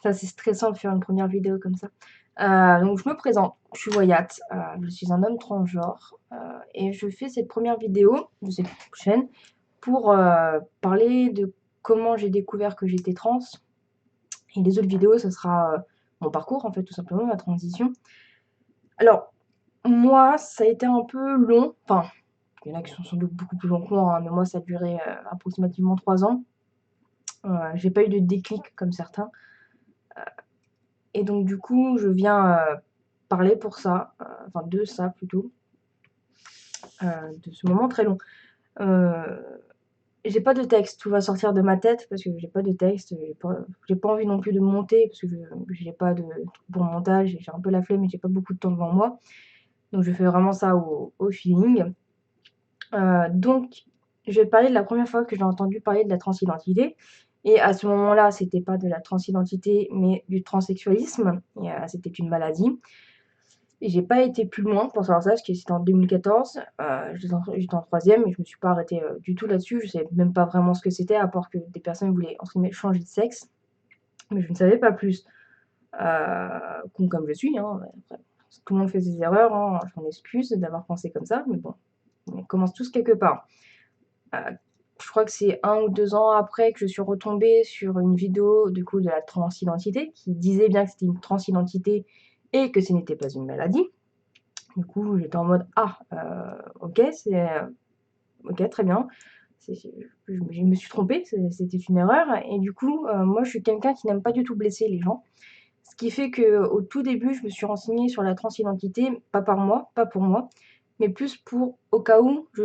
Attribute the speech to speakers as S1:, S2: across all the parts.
S1: C'est assez stressant de faire une première vidéo comme ça. Donc je me présente, je suis Wyatt, je suis un homme transgenre, et je fais cette première vidéo de cette chaîne pour, parler de comment j'ai découvert que j'étais trans et les autres vidéos, ce sera, mon parcours en fait, tout simplement, ma transition. Alors moi, ça a été un peu long, enfin, il y en a qui sont sans doute beaucoup plus longs que moi, hein, mais moi ça a duré, approximativement 3 ans. J'ai pas eu de déclic comme certains. Et donc du coup, je viens, parler pour ça, enfin de ça plutôt, de ce moment très long. Heu, j'ai pas de texte, tout va sortir de ma tête parce que j'ai pas de texte, j'ai pas envie non plus de monter parce que j'ai pas de truc pour montage, j'ai un peu la flemme et j'ai pas beaucoup de temps devant moi. Donc je fais vraiment ça au feeling. Donc je vais parler de la première fois que j'ai entendu parler de la transidentité et à ce moment-là, c'était pas de la transidentité mais du transsexualisme et c'était une maladie. Et j'ai pas été plus loin pour savoir ça, parce que c'était en 2014, j'étais en 3e et je me suis pas arrêtée, du tout là-dessus. Je savais même pas vraiment ce que c'était, à part que des personnes voulaient, entre guillemets, «changer de sexe», mais je ne savais pas plus. Con comme je suis, hein, après tout le monde fait ses erreurs, hein, je m'en excuse d'avoir pensé comme ça, mais bon, on commence tous quelque part. Heu, je crois que c'est 1 ou 2 ans après que je suis retombée sur une vidéo, du coup, de la transidentité qui disait bien que c'était une transidentité et que ce n'était pas une maladie. Du coup, j'étais en mode: «Ah, OK, OK, très bien. Je me suis trompée, c'était une erreur» et du coup, moi, je suis quelqu'un qui n'aime pas du tout blesser les gens. Ce qui fait qu'au tout début, je me suis renseignée sur la transidentité, pas par moi, pas pour moi, mais plus pour au cas où je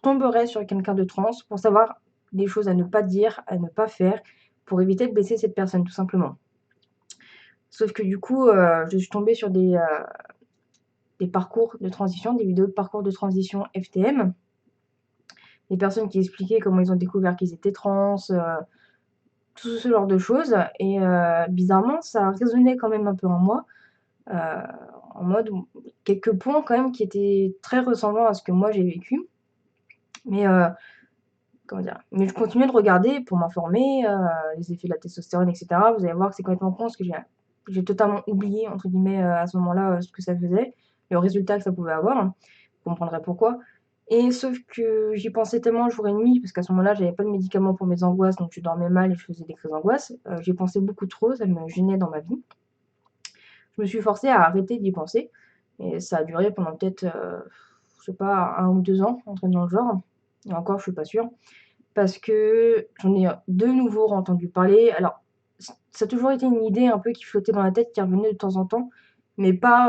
S1: tomberais sur quelqu'un de trans, pour savoir des choses à ne pas dire, à ne pas faire, pour éviter de blesser cette personne, tout simplement. Sauf que du coup, je suis tombée sur des parcours de transition, des vidéos de parcours de transition FTM, des personnes qui expliquaient comment ils ont découvert qu'ils étaient trans, tout ce genre de choses et bizarrement, ça résonnait quand même un peu en moi, heu, en mode où quelques points quand même qui étaient très ressemblants à ce que moi j'ai vécu. Mais comment dire? Mais je continuais de regarder pour m'informer, les effets de la testostérone et cetera. Vous allez voir que c'est complètement con parce que j'ai totalement «oublié» entre guillemets, à ce moment-là, ce que ça faisait, le résultat que ça pouvait avoir. Vous comprendrez pourquoi et sauf que j'y pensais tellement jour et nuit parce qu'à ce moment-là, j'avais pas de médicaments pour mes angoisses, donc je dormais mal et je faisais des crises d'angoisse. J'y pensais beaucoup trop, ça me gênait dans ma vie. Je me suis forcée à arrêter d'y penser et ça a duré pendant peut-être, je sais pas, 1 ou 2 ans, un truc dans le genre et encore je suis pas sûre. Parce que j'en ai, de nouveau entendu parler. Alors, ça a toujours été une idée un peu qui flottait dans la tête, qui revenait de temps en temps, mais pas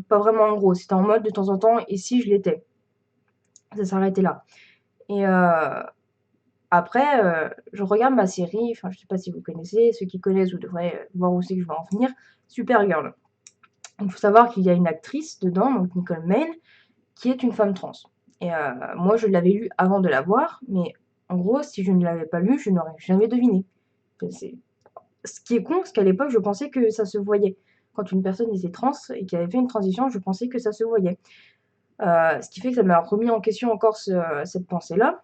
S1: vraiment en gros. C'était en mode de temps en temps: «Et si je l'étais?» Ça s'arrêtait là et après, je regarde ma série, enfin, je sais pas si vous connaissez, ceux qui connaissent, vous devrez, voir où c'est que je veux en venir, Supergirl. Il faut savoir qu'il y a une actrice dedans, donc Nicole Maine, qui est une femme trans et moi je l'avais lu avant de la voir, mais en gros, si je ne l'avais pas lu, je n'aurais jamais deviné. C'est ce qui est con, parce qu'à l'époque, je pensais que ça se voyait. Quand une personne était trans et qui avait fait une transition, je pensais que ça se voyait. Ce qui fait que ça m'a remis en question encore cette pensée-là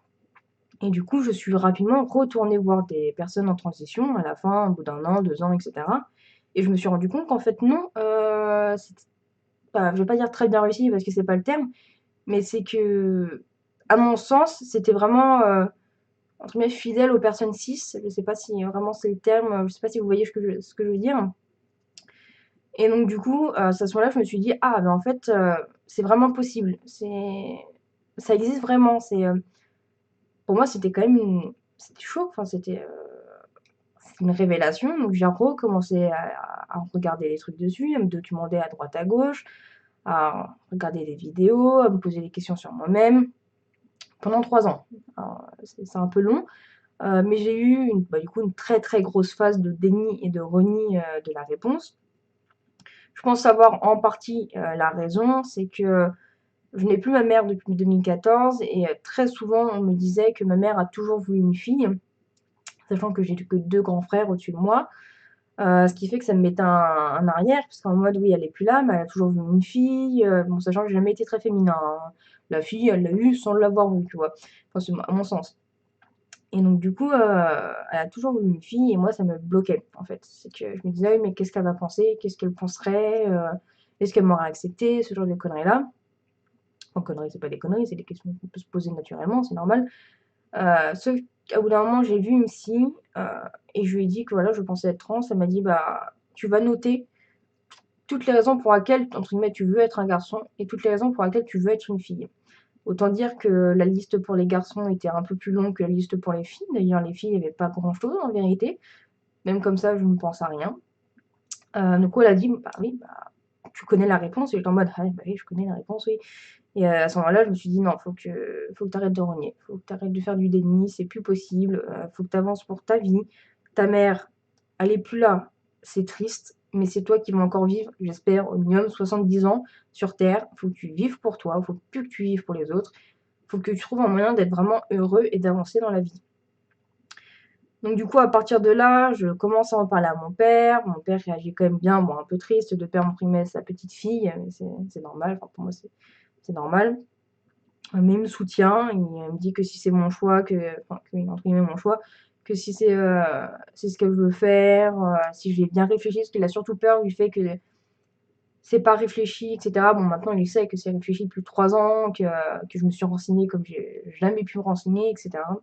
S1: et du coup, je suis rapidement retournée voir des personnes en transition à la fin, au bout d'1 an, 2 ans et cetera et je me suis rendu compte qu'en fait non, c'était pas je vais pas dire très bien réussi parce que c'est pas le terme, mais c'est que, à mon sens, c'était vraiment, entre guillemets «fidèle aux personnes cis». Je sais pas si vraiment c'est le terme, je sais pas si vous voyez ce que je veux dire? Et donc du coup, à ce moment-là, je me suis dit: «Ah, mais en fait, c'est vraiment possible, ça existe vraiment». Pour moi, c'était quand même c'était chaud, enfin c'était une révélation, donc j'ai recommencé à regarder des trucs dessus, à me documenter à droite à gauche, à regarder des vidéos, à me poser des questions sur moi-même pendant 3 ans. Alors, c'est un peu long, mais j'ai eu du coup, une très, très grosse phase de déni et de reni, de la réponse. Je pense savoir en partie, la raison, c'est que je n'ai plus ma mère depuis 2014 et très souvent on me disait que ma mère a toujours voulu une fille, sachant que j'ai que 2 grands frères au-dessus de moi. Ce qui fait que ça me mettait un arrière, parce qu'en mode oui, elle est plus là, mais elle a toujours voulu une fille, bon sachant que j'ai jamais été très féminin, hein. La fille, elle l'a eue sans l'avoir voulu, tu vois? Enfin, c'est à mon sens. Et donc du coup, elle a toujours voulu une fille et moi ça me bloquait, en fait. C'est que je me disais: «Oui, mais qu'est-ce qu'elle va penser? Qu'est-ce qu'elle penserait? Est-ce qu'elle m'aurait accepté?» Ce genre de conneries-là. Enfin conneries, c'est pas des conneries, c'est des questions qu'on peut se poser naturellement, c'est normal. Sauf qu'au bout d'un moment, j'ai vu une fille, et je lui ai dit que voilà, je pensais être trans. Elle m'a dit: «Bah, tu vas noter toutes les raisons pour lesquelles, entre guillemets, tu veux être un garçon et toutes les raisons pour lesquelles tu veux être une fille». Autant dire que la liste pour les garçons était un peu plus longue que la liste pour les filles. D'ailleurs, les filles, il y avait pas grand-chose en vérité. Même comme ça, je ne pense à rien. Du coup, elle a dit: «Bah oui, bah, tu connais la réponse?» Et j'étais en mode: «Ah bah oui, je connais la réponse, oui». Et à ce moment-là, je me suis dit: «Non, faut que tu arrêtes de rogner, faut que tu arrêtes de faire du déni, c'est plus possible, faut que tu avances pour ta vie. Ta mère, elle est plus là, c'est triste, mais c'est toi qui vas encore vivre, j'espère, au minimum 70 ans sur terre. Faut que tu vives pour toi, faut plus que tu vives pour les autres. Faut que tu trouves un moyen d'être vraiment heureux et d'avancer dans la vie». Donc du coup, à partir de là, je commence à en parler à mon père. Mon père réagit quand même bien, bon, un peu triste de perdre entre guillemets sa petite fille, mais c'est normal, enfin pour moi c'est normal. Mais il me soutient, il me dit que si c'est mon choix, enfin que entre guillemets «mon choix», que si c'est ce que je veux faire, si j'ai bien réfléchi, parce qu'il a surtout peur du fait que c'est pas réfléchi et cetera. Bon maintenant il sait que c'est réfléchi depuis 3 ans, que je me suis renseignée comme j'ai jamais pu me renseigner et cetera.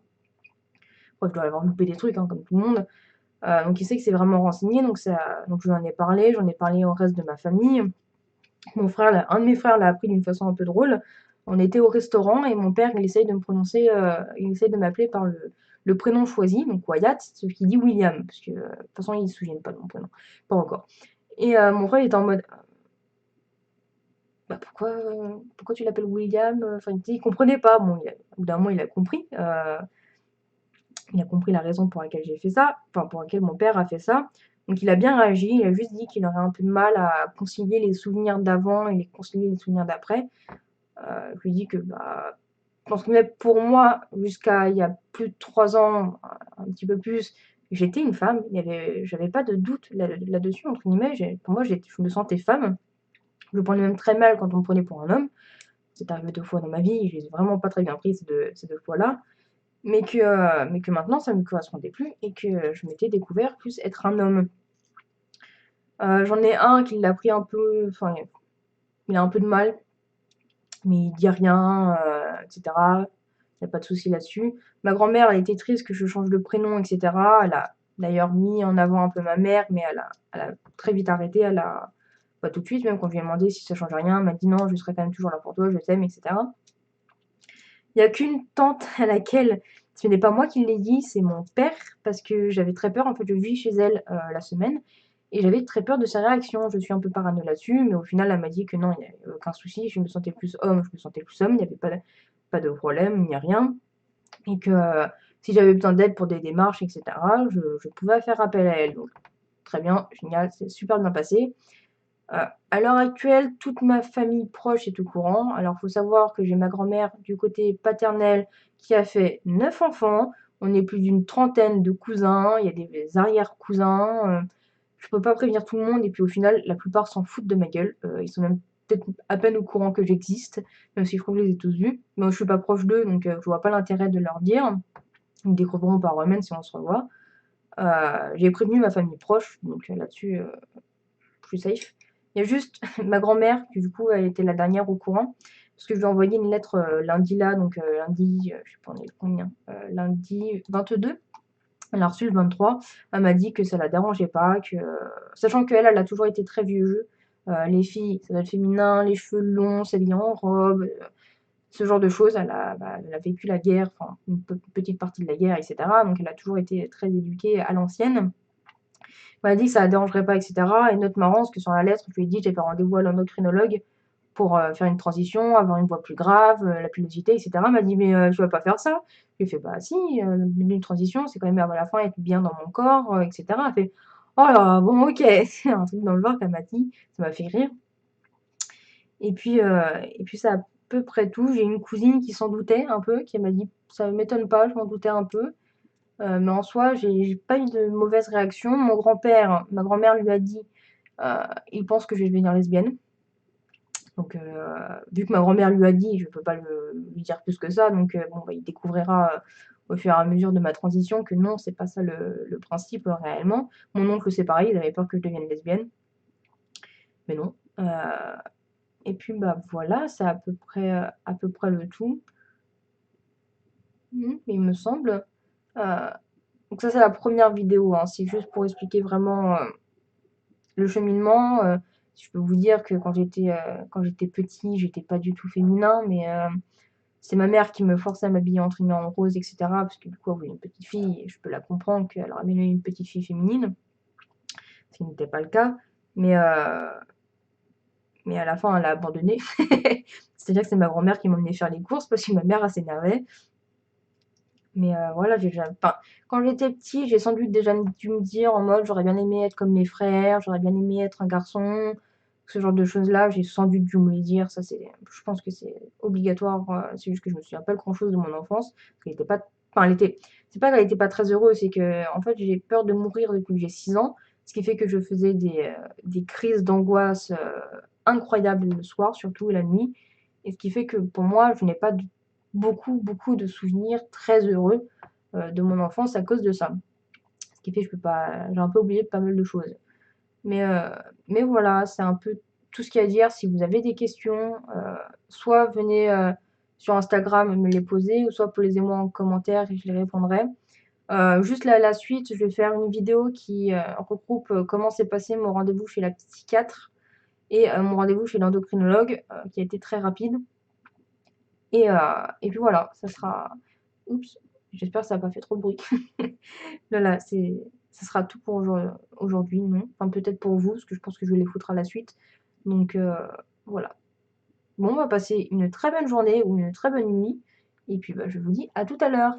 S1: Après je dois avoir loupé des trucs, hein, comme tout le monde. Donc il sait que c'est vraiment renseigné, donc je lui en ai parlé, j'en ai parlé au reste de ma famille. Un de mes frères l'a appris d'une façon un peu drôle. On était au restaurant et mon père, il essaye de m'appeler par le prénom choisi, donc Wyatt, sauf qu'il dit William, parce que de toute façon, il se souvient pas de mon prénom, pas encore. Et mon frère il était en mode: «Bah, pourquoi tu l'appelles William?» Enfin, il comprenait pas. Bon, au bout d'un moment, il a compris la raison pour laquelle j'ai fait ça, enfin pour laquelle mon père a fait ça. Donc il a bien réagi, il a juste dit qu'il aurait un peu de mal à concilier les souvenirs d'avant et concilier les souvenirs d'après. Je lui ai dit que, bah, entre guillemets, pour moi, jusqu'à il y a plus de 3 ans, un petit peu plus, j'étais une femme. J'avais pas de doute là-dessus, entre guillemets. Pour moi, je me sentais femme. Je le prenais même très mal quand on me prenait pour un homme. C'est arrivé 2 fois dans ma vie, je les ai vraiment pas très bien pris ces 2 fois-là. Mais que maintenant ça me correspondait plus et que je m'étais découvert plus être un homme. J'en ai un qui l'a pris un peu, enfin, il a un peu de mal, mais il dit rien, et cetera. Il y a pas de souci là-dessus. Ma grand-mère, elle était triste que je change de prénom et cetera. Elle a d'ailleurs mis en avant un peu ma mère, mais elle a très vite arrêté. Pas tout de suite, même quand je lui ai demandé si ça change rien, elle m'a dit: «Non, je serai quand même toujours là pour toi, je t'aime» et cetera. Il y a qu'une tante à laquelle ce n'est pas moi qui l'ai dit, c'est mon père, parce que j'avais très peur. En fait, je vis chez elle, la semaine et j'avais très peur de sa réaction. Je suis un peu parano là-dessus, mais au final, elle m'a dit que non, il y avait aucun souci. Je me sentais plus homme, je me sentais plus homme, il y avait pas de problème, ni rien et que, si j'avais besoin d'aide pour des démarches et cetera, je pouvais faire appel à elle. Donc très bien, génial, c'est super bien passé. À l'heure actuelle, toute ma famille proche est au courant. Alors, faut savoir que j'ai ma grand-mère du côté paternel qui a fait 9 enfants. On est plus d'une trentaine de cousins, il y a des arrière-cousins, je peux pas prévenir tout le monde et puis au final, la plupart s'en foutent de ma gueule. Ils sont même peut-être à peine au courant que j'existe, même si je crois que je les ai tous vus. Moi, je suis pas proche d'eux, donc je vois pas l'intérêt de leur dire. Ils me découvriront par eux-mêmes si on se revoit. J'ai prévenu ma famille proche, donc là-dessus, je suis safe. Il y a juste ma grand-mère qui du coup elle était la dernière au courant, parce que je lui ai envoyé une lettre, lundi là, donc lundi, je sais pas on est le combien? Lundi 22. Elle a reçu le 23. Elle m'a dit que ça la dérangeait pas, sachant qu'elle, elle a toujours été très vieux jeu, les filles, ça va être féminin, les cheveux longs, s'habiller en robe, ce genre de choses. Elle a vécu la guerre, enfin une petite partie de la guerre et cetera, donc elle a toujours été très éduquée à l'ancienne. Elle m'a dit que ça la dérangerait pas et cetera et note marrante, parce que sur la lettre, je lui ai dit: «J'ai fait rendez-vous à l'endocrinologue pour, faire une transition, avoir une voix plus grave, la pilosité et cetera». Elle m'a dit: «Mais, tu vas pas faire ça?» Je lui ai fait: «Bah si, le but d'une transition, c'est quand même à la fin être bien dans mon corps, et cetera». Elle fait: «Oh là, bon OK». C'est un truc dans le genre qu'elle m'a dit, ça m'a fait rire et puis c'est à peu près tout. J'ai une cousine qui s'en doutait un peu, qui m'a dit: «Ça m'étonne pas, je m'en doutais un peu». Mais en soi, j'ai pas eu de mauvaise réaction. Ma grand-mère lui a dit, heu, il pense que je vais devenir lesbienne. Donc vu que ma grand-mère lui a dit, je peux pas lui dire plus que ça, donc bon, bah, il découvrira, au fur et à mesure de ma transition que non, c'est pas ça le principe, réellement. Mon oncle, c'est pareil, il avait peur que je devienne lesbienne, mais non. Et puis, bah, voilà, c'est à peu près le tout. Il me semble. Heu, donc ça, c'est la première vidéo, hein. C'est juste pour expliquer vraiment, le cheminement. Je peux vous dire que quand j'étais petit, j'étais pas du tout féminin, mais c'est ma mère qui me forçait à m'habiller entre guillemets en rose et cetera, parce que du coup, elle voulait une petite fille et je peux la comprendre qu'elle aurait bien aimé une petite fille féminine, ce qui n'était pas le cas. Mais mais à la fin, elle a abandonné. C'est-à-dire que c'est ma grand-mère qui m'emmenait faire les courses parce que ma mère, elle s'énervait. Mais voilà, j'ai déjà enfin, quand j'étais petit, j'ai sans doute déjà dû me dire en mode: «J'aurais bien aimé être comme mes frères, j'aurais bien aimé être un garçon». Ce genre de choses-là, j'ai sans doute dû me les dire. Ça, c'est je pense que c'est obligatoire, c'est juste que je me souviens pas grand-chose de mon enfance. Parce qu'elle était pas enfin, elle était c'est pas qu'elle était pas très heureuse, c'est qu'en fait, j'ai peur de mourir depuis que j'ai 6 ans. Ce qui fait que je faisais des crises d'angoisse, incroyables le soir surtout et la nuit. Et ce qui fait que pour moi, je n'ai pas beaucoup de souvenirs très heureux, de mon enfance à cause de ça. Ce qui fait que je peux pas j'ai un peu oublié pas mal de choses. Mais, heu, mais voilà, c'est un peu tout ce qu'il y a à dire. Si vous avez des questions, soit venez, sur Instagram me les poser ou soit posez-moi en commentaire et je les répondrai. Juste la suite, je vais faire une vidéo qui, regroupe, comment s'est passé mon rendez-vous chez la psychiatre et mon rendez-vous chez l'endocrinologue, qui a été très rapide. Et puis voilà, ça sera oups, j'espère que ça a pas fait trop de bruit. Voilà, ça sera tout pour aujourd'hui, non. Enfin, peut-être pour vous, parce que je pense que je vais les foutre à la suite. Donc voilà. Bon, on va passer une très bonne journée ou une très bonne nuit et puis, bah, je vous dis à tout à l'heure.